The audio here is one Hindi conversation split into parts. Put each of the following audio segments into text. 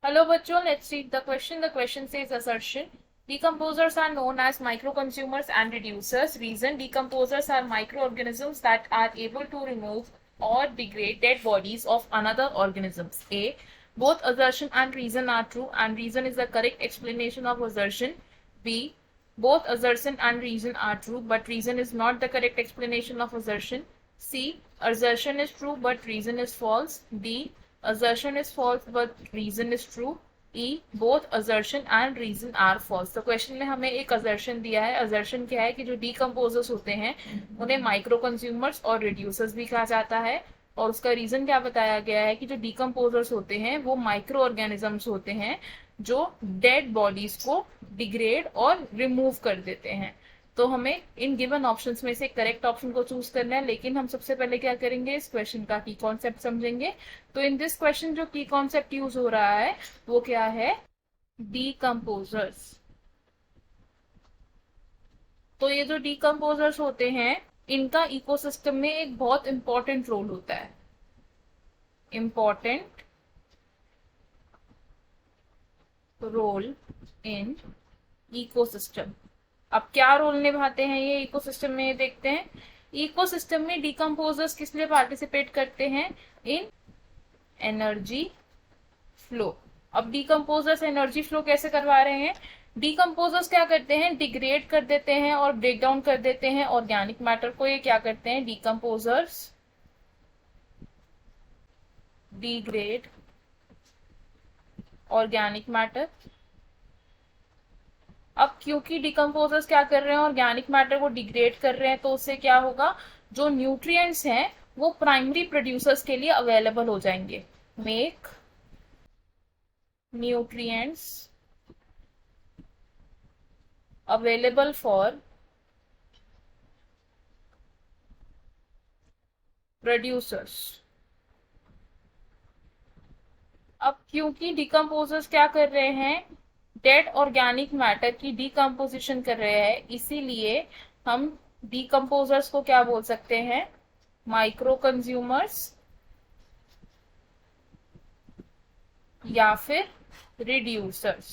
Hello bachcho, let's read the question. The question says assertion. Decomposers are known as microconsumers and reducers. Reason: decomposers are microorganisms that are able to remove or degrade dead bodies of another organisms. A. Both assertion and reason are true, and reason is the correct explanation of assertion. B. Both assertion and reason are true, but reason is not the correct explanation of assertion. C. Assertion is true, but reason is false. D. Assertion is false but reason is true. E. Both assertion and reason are false. तो क्वेश्चन में हमें एक assertion दिया है. assertion क्या है कि जो decomposers होते हैं उन्हें माइक्रो कंज्यूमर्स और रिड्यूसर्स भी कहा जाता है, और उसका रीजन क्या बताया गया है कि जो decomposers होते हैं वो माइक्रो ऑर्गेनिजम्स होते हैं जो डेड बॉडीज को डिग्रेड और रिमूव कर देते हैं. तो हमें इन गिवन ऑप्शंस में से करेक्ट ऑप्शन को चूज करना है, लेकिन हम सबसे पहले क्या करेंगे, इस क्वेश्चन का की कॉन्सेप्ट समझेंगे. तो इन दिस क्वेश्चन जो की कॉन्सेप्ट यूज हो रहा है वो क्या है, डीकम्पोजर्स. तो ये जो डीकम्पोजर्स होते हैं इनका इकोसिस्टम में एक बहुत इंपॉर्टेंट रोल होता है. Important role in ecosystem. अब क्या रोल निभाते हैं ये इकोसिस्टम में, ये देखते हैं. इकोसिस्टम में डिकम्पोजर्स किस लिए पार्टिसिपेट करते हैं, इन एनर्जी फ्लो. अब डिकम्पोजर्स एनर्जी फ्लो कैसे करवा रहे हैं, डिकम्पोजर्स क्या करते हैं, डिग्रेड कर देते हैं और ब्रेक डाउन कर देते हैं ऑर्गेनिक मैटर को. ये क्या करते हैं, डिकम्पोजर्स डिग्रेड ऑर्गेनिक मैटर. अब क्योंकि डिकम्पोजर्स क्या कर रहे हैं, ऑर्गेनिक मैटर को डिग्रेड कर रहे हैं, तो उससे क्या होगा, जो न्यूट्रिएंट्स हैं वो प्राइमरी प्रोड्यूसर्स के लिए अवेलेबल हो जाएंगे. Make nutrients available for producers. अब क्योंकि डिकम्पोजर्स क्या कर रहे हैं, डेड ऑर्गेनिक मैटर की डिकम्पोजिशन कर रहे हैं, इसीलिए हम डिकम्पोजर्स को क्या बोल सकते हैं, माइक्रो कंज्यूमर्स या फिर रिड्यूसर्स.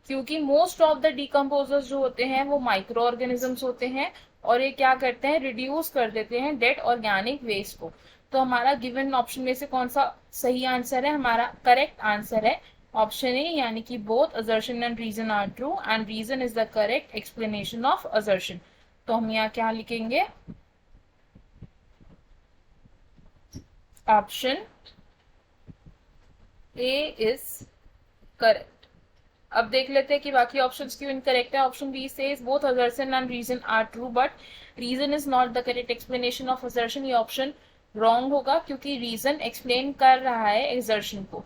क्योंकि मोस्ट ऑफ द डिकम्पोजर्स जो होते हैं वो माइक्रो ऑर्गेनिजम्स होते हैं और ये क्या करते हैं, रिड्यूस कर देते हैं डेड ऑर्गेनिक वेस्ट को. तो हमारा गिवन ऑप्शन में से कौन सा सही आंसर है, हमारा करेक्ट आंसर है ऑप्शन ए, यानी कि both assertion and reason are true and reason is the correct explanation of assertion. तो हम यहाँ क्या लिखेंगे, ऑप्शन ए इज करेक्ट. अब देख लेते हैं कि बाकी ऑप्शंस क्यों इनकरेक्ट है. Option B says both assertion and reason are true but reason is not the correct explanation of assertion. ये ऑप्शन रॉन्ग होगा क्योंकि रीजन एक्सप्लेन कर रहा है एक्सर्शन को.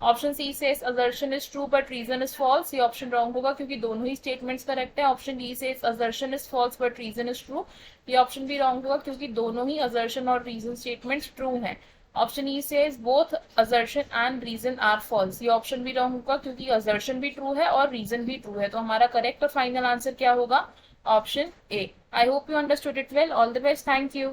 Option C says assertion is true but reason is false. ये ऑप्शन रॉन्ग होगा क्योंकि दोनों ही स्टेटमेंट्स करेक्ट है. Option D says assertion is false but reason is true. ये ऑप्शन भी रॉन्ग होगा क्योंकि दोनों ही असर्शन और रीजन स्टेटमेंट्स ट्रू हैं. Option E says both assertion and reason are false. ये ऑप्शन भी रॉन्ग होगा क्योंकि असर्शन भी ट्रू है और रीजन भी ट्रू है. तो हमारा करेक्ट और फाइनल आंसर क्या होगा, option A. I hope you understood it well. All the best. Thank you.